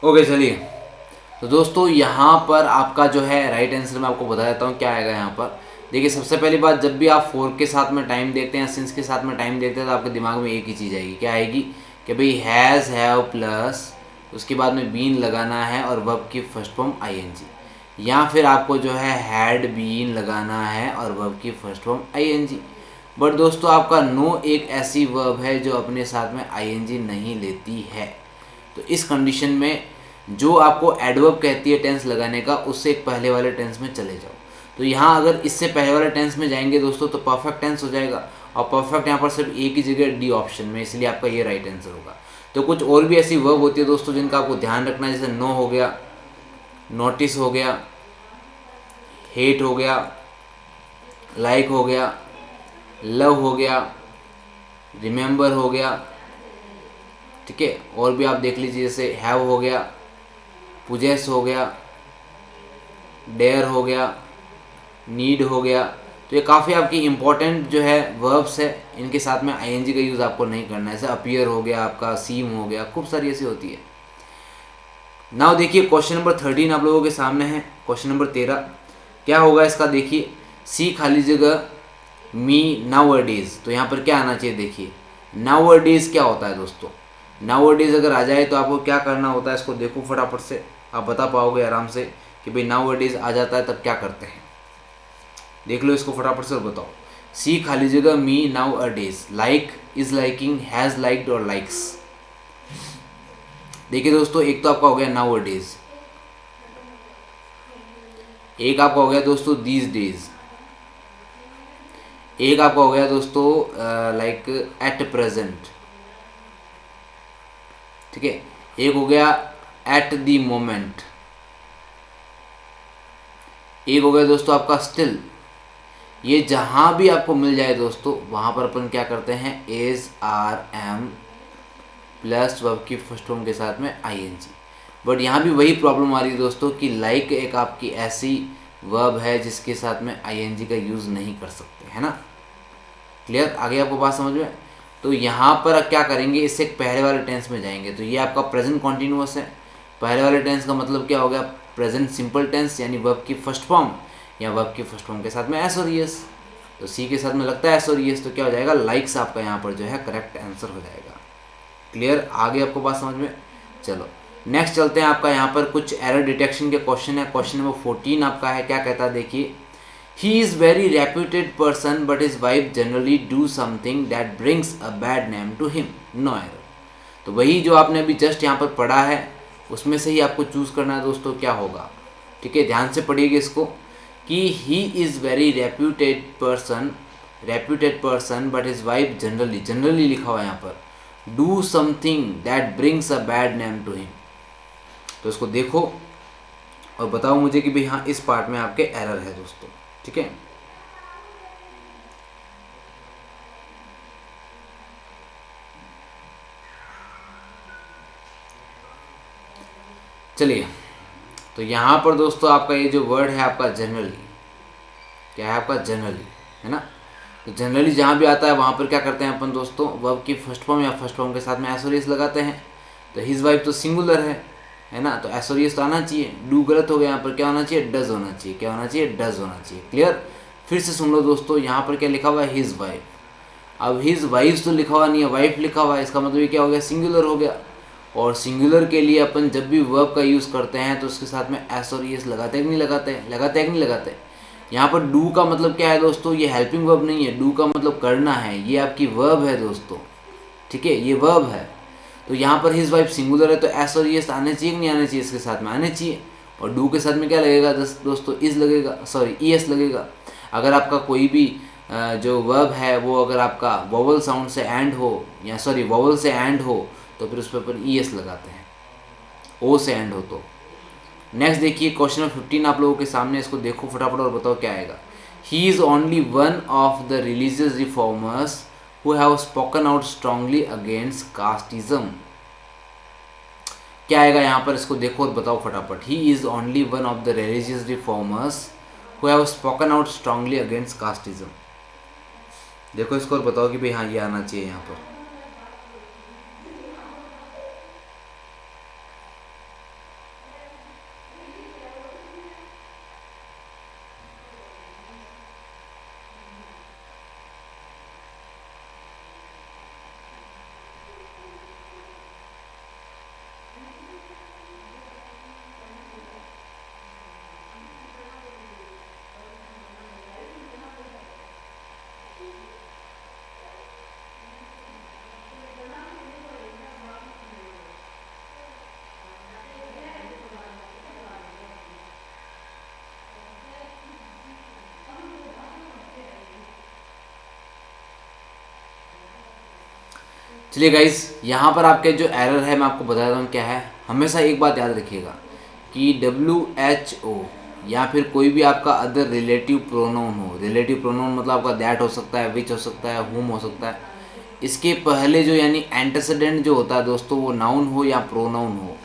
S1: ओके चलिए, तो दोस्तों यहाँ पर आपका जो है राइट आंसर मैं आपको बता देता हूँ क्या आएगा यहाँ पर। देखिए सबसे पहली बात, जब भी आप फोर के साथ में टाइम देखते हैं, सिंस के साथ में टाइम देखते हैं, तो आपके दिमाग में एक ही चीज़ आएगी, क्या आएगी कि भाई हैज़ हैव प्लस उसके बाद में बीन लगाना है और वर्ब की फर्स्ट फॉर्म आईएनजी, या फिर आपको जो है हैड बीन लगाना है और वर्ब की फर्स्ट फॉर्म आईएनजी। बट दोस्तों आपका नो एक ऐसी वर्ब है जो अपने साथ में आईएनजी नहीं लेती है। तो इस कंडीशन में जो आपको एडवर्ब कहती है टेंस लगाने का, उससे एक पहले वाले टेंस में चले जाओ। तो यहाँ अगर इससे पहले वाले टेंस में जाएंगे दोस्तों तो परफेक्ट टेंस हो जाएगा, और परफेक्ट यहाँ पर सिर्फ एक ही जगह डी ऑप्शन में, इसलिए आपका ये राइट आंसर होगा। तो कुछ और भी ऐसी वर्ब होती है दोस्तों जिनका आपको ध्यान रखना है, जैसे नो हो गया, नोटिस हो गया, हेट हो गया, लाइक हो गया, लव हो गया, रिमेंबर हो गया, ठीक है। और भी आप देख लीजिए, जैसे हैव हो गया, पुजेस हो गया, डेयर हो गया, नीड हो गया। तो ये काफ़ी आपकी इंपॉर्टेंट जो है वर्ब्स है, इनके साथ में आईएनजी का यूज़ आपको नहीं करना है। जैसे अपीयर हो गया आपका, सीम हो गया, खूब सारी ऐसी होती है। नाउ देखिए क्वेश्चन नंबर 13 आप लोगों के सामने है। क्वेश्चन नंबर 13 क्या होगा इसका, देखिए सी खाली जगह मी नाउअडेज, तो यहाँ पर क्या आना चाहिए, देखिए नाउअडेज क्या होता है दोस्तों। नाउअडेज अगर आ जाए तो आपको क्या करना होता है, इसको देखो फटाफट से, आप बता पाओगे आराम से कि भाई नाउअडेज आ जाता है तब क्या करते हैं। देख लो इसको फटाफट से और बताओ। सी खाली जगह me nowadays, like, is liking, has liked और लाइक्स। देखिए दोस्तों, एक तो आपका हो गया नाउअडेज, एक आपका हो गया दोस्तों दीज डेज, एक आपका हो गया दोस्तों लाइक एट प्रेजेंट, ठीक है। एक हो गया एट द मोमेंट, एक हो गया दोस्तों आपका स्टिल। ये जहां भी आपको मिल जाए दोस्तों, वहां पर अपन क्या करते हैं, is are am plus verb की फर्स्ट फॉर्म के साथ में आईएनजी। बट यहाँ भी वही प्रॉब्लम आ रही है दोस्तों कि लाइक एक आपकी ऐसी वर्ब है जिसके साथ में आईएनजी का यूज़ नहीं कर सकते, है ना। क्लियर, आगे आपको बात समझ में। तो यहाँ पर क्या करेंगे, इससे पहले वाले टेंस में जाएंगे। तो ये आपका प्रेजेंट कॉन्टिन्यूअस है। पहले वाले टेंस का मतलब क्या हो गया, प्रेजेंट सिंपल टेंस, यानी वर्ब की फर्स्ट फॉर्म या वर्ब की फर्स्ट फॉर्म के साथ में एस और ईएस। तो सी के साथ में लगता है एस और ईएस, तो क्या हो जाएगा, लाइक्स आपका यहाँ पर जो है करेक्ट आंसर हो जाएगा। क्लियर, आगे आपको बात समझ में। चलो नेक्स्ट चलते हैं। आपका यहाँ पर कुछ एरर डिटेक्शन के क्वेश्चन है। क्वेश्चन नंबर 14 आपका है, क्या कहता है देखिए, he is very reputed person but his wife generally do something that brings a bad name to him, no error. तो वही जो आपने अभी जस्ट यहाँ पर पढ़ा है उसमें से ही आपको चूज़ करना है दोस्तों, क्या होगा, ठीक है। ध्यान से पढ़िएगा इसको कि he is very reputed person but his wife generally, generally लिखा हुआ है यहाँ पर, do something that brings a bad name to him. तो इसको देखो और बताओ मुझे कि भाई हाँ इस पार्ट में आपके एरर है दोस्तों, ठीक है। चलिए, तो यहाँ पर दोस्तों आपका ये जो वर्ड है आपका जनरली, क्या है आपका जनरली, है ना। तो जनरली जहाँ भी आता है वहाँ पर क्या करते हैं अपन दोस्तों, वर्ब की फर्स्ट फॉर्म या फर्स्ट फॉर्म के साथ में एसोरियस लगाते हैं। तो हिज वाइफ तो सिंगुलर है ना, तो एसोरियस तो आना चाहिए। डू गलत हो गया, यहाँ पर क्या होना चाहिए, डज होना चाहिए। क्या होना चाहिए, डज होना चाहिए। क्लियर, फिर से सुन लो दोस्तों, यहाँ पर क्या लिखा हुआ है, हिज वाइफ। अब हिज वाइफ तो लिखा हुआ नहीं है, वाइफ लिखा हुआ है, इसका मतलब ये क्या हो गया, सिंगुलर हो गया। और सिंगुलर के लिए अपन जब भी वर्ब का यूज़ करते हैं तो उसके साथ में एस और ईएस लगाते हैं कि नहीं लगाते हैं, लगाते हैं कि नहीं लगाते हैं। यहाँ पर डू का मतलब क्या है दोस्तों, ये हेल्पिंग वर्ब नहीं है। डू का मतलब करना है, ये आपकी वर्ब है दोस्तों, ठीक है, ये वर्ब है। तो यहाँ पर हिज वाइफ सिंगुलर है, तो एस और ईएस आने चाहिए कि नहीं आने चाहिए, इसके साथ में आने चाहिए। और डू के साथ में क्या लगेगा दोस्तों, इज लगेगा, सॉरी ईएस लगेगा। अगर आपका कोई भी जो वर्ब है वो अगर आपका वोवल साउंड से एंड हो, या सॉरी वोवल से एंड हो, तो फिर उस पर अपन ईएस लगाते हैं, ओ से एंड हो तो। नेक्स्ट देखिए क्वेश्चन नंबर 15 आप लोगों के सामने, इसको देखो फटाफट और बताओ क्या आएगा। He is only one of the religious reformers who have spoken out strongly against casteism. क्या आएगा यहाँ पर, इसको देखो और बताओ फटाफट। He is only one of the religious reformers who have spoken out strongly against casteism. देखो इसको और बताओ कि भाई हाँ ये आना चाहिए यहाँ पर। चलिए गाइस, यहाँ पर आपके जो एरर है मैं आपको बताता हूँ क्या है। हमेशा एक बात याद रखिएगा कि WHO या फिर कोई भी आपका अदर रिलेटिव प्रोनाउन हो, रिलेटिव प्रोनाउन मतलब आपका दैट हो सकता है, विच हो सकता है, हुम हो सकता है, इसके पहले जो यानी एंटेसिडेंट जो होता है दोस्तों, वो नाउन हो या प्रोनाउन हो,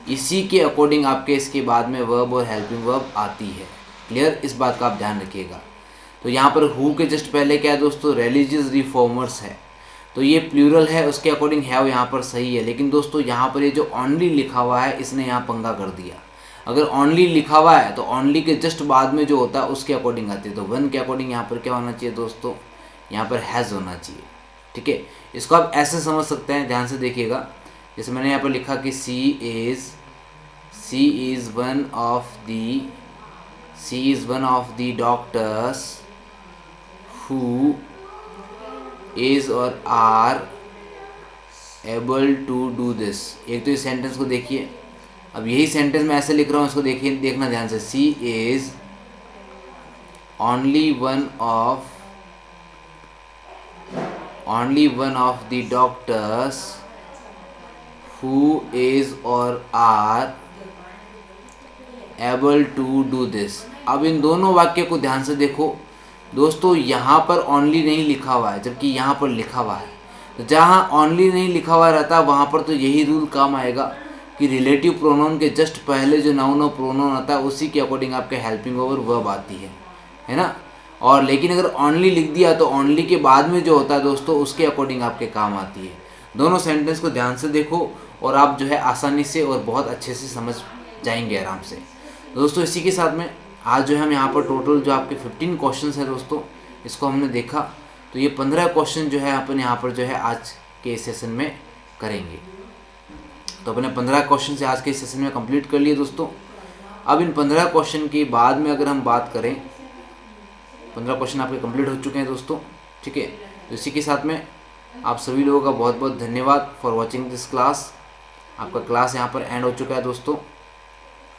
S1: इसी के अकॉर्डिंग आपके इसके बाद में वर्ब और हेल्पिंग वर्ब आती है। क्लियर, इस बात का आप ध्यान रखिएगा। तो यहाँ पर हु के जस्ट पहले क्या है दोस्तों, रिलीजियस रिफॉर्मर्स है, तो ये प्लूरल है, उसके अकॉर्डिंग हैव यहाँ पर सही है। लेकिन दोस्तों यहाँ पर ये जो ओनली लिखा हुआ है, इसने यहाँ पंगा कर दिया। अगर ओनली लिखा हुआ है तो ओनली के जस्ट बाद में जो होता है उसके अकॉर्डिंग आती है। तो वन के अकॉर्डिंग यहाँ पर क्या होना चाहिए दोस्तों, यहाँ पर हैज़ होना चाहिए। ठीक है, इसको आप ऐसे समझ सकते हैं, ध्यान से देखिएगा। जैसे मैंने यहाँ पर लिखा कि she is one of the doctors who is और are able to do this. एक तो इस सेंटेंस को देखिए, अब यही सेंटेंस मैं ऐसे लिख रहा हूँ, इसको देखिए, देखना ध्यान से। She is only one of the doctors who is और are able to do this. अब इन दोनों वाक्य को ध्यान से देखो दोस्तों, यहाँ पर ओनली नहीं लिखा हुआ है जबकि यहाँ पर लिखा हुआ है। तो जहाँ ओनली नहीं लिखा हुआ रहता वहाँ पर तो यही रूल काम आएगा कि रिलेटिव प्रोनाउन के जस्ट पहले जो नाउन और प्रोनाउन आता है उसी के अकॉर्डिंग आपके हेल्पिंग ओवर वर्ब आती है ना। और लेकिन अगर ओनली लिख दिया तो ओनली के बाद में जो होता है दोस्तों उसके अकॉर्डिंग आपके काम आती है। दोनों सेंटेंस को ध्यान से देखो और आप जो है आसानी से और बहुत अच्छे से समझ जाएंगे आराम से। दोस्तों इसी के साथ में आज जो है हम यहाँ पर टोटल जो आपके 15 क्वेश्चंस हैं दोस्तों, इसको हमने देखा। तो ये 15 क्वेश्चन जो है अपन यहाँ पर जो है आज के सेशन में करेंगे। तो अपने 15 क्वेश्चन से आज के सेशन में कंप्लीट कर लिए दोस्तों। अब इन 15 क्वेश्चन के बाद में अगर हम बात करें, 15 क्वेश्चन आपके कंप्लीट हो चुके हैं दोस्तों। ठीक है, तो इसी के साथ में आप सभी लोगों का बहुत बहुत धन्यवाद फॉर वॉचिंग दिस क्लास। आपका क्लास यहाँ पर एंड हो चुका है दोस्तों।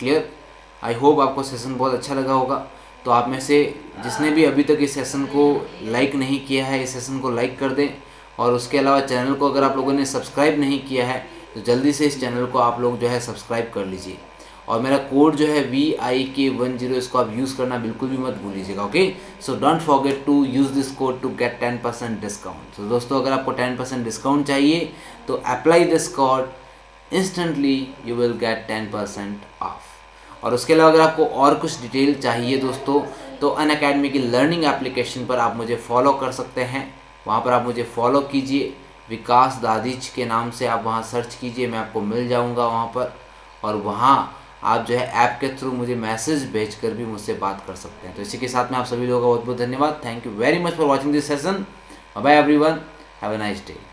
S1: क्लियर, आई होप आपको सेशन बहुत अच्छा लगा होगा। तो आप में से जिसने भी अभी तक इस सेशन को लाइक नहीं किया है, इस सेशन को लाइक कर दें। और उसके अलावा चैनल को अगर आप लोगों ने सब्सक्राइब नहीं किया है तो जल्दी से इस चैनल को आप लोग जो है सब्सक्राइब कर लीजिए। और मेरा कोड जो है VIK10, इसको आप यूज़ करना बिल्कुल भी मत भूलिएगा। Okay, so don't forget to use this code to get 10% discount. तो दोस्तों अगर आपको 10% डिस्काउंट चाहिए तो apply this code, instantly you will get 10% off. और उसके अलावा अगर आपको और कुछ डिटेल चाहिए दोस्तों तो अनअकैडमी की लर्निंग एप्लीकेशन पर आप मुझे फॉलो कर सकते हैं। वहाँ पर आप मुझे फॉलो कीजिए, विकास दादीच के नाम से आप वहाँ सर्च कीजिए, मैं आपको मिल जाऊँगा वहाँ पर। और वहाँ आप जो है ऐप के थ्रू मुझे मैसेज भेजकर भी मुझसे बात कर सकते हैं। तो इसी के साथ में आप सभी लोगों का बहुत बहुत धन्यवाद। Thank you very much for watching this session. Bye everyone, have a nice day.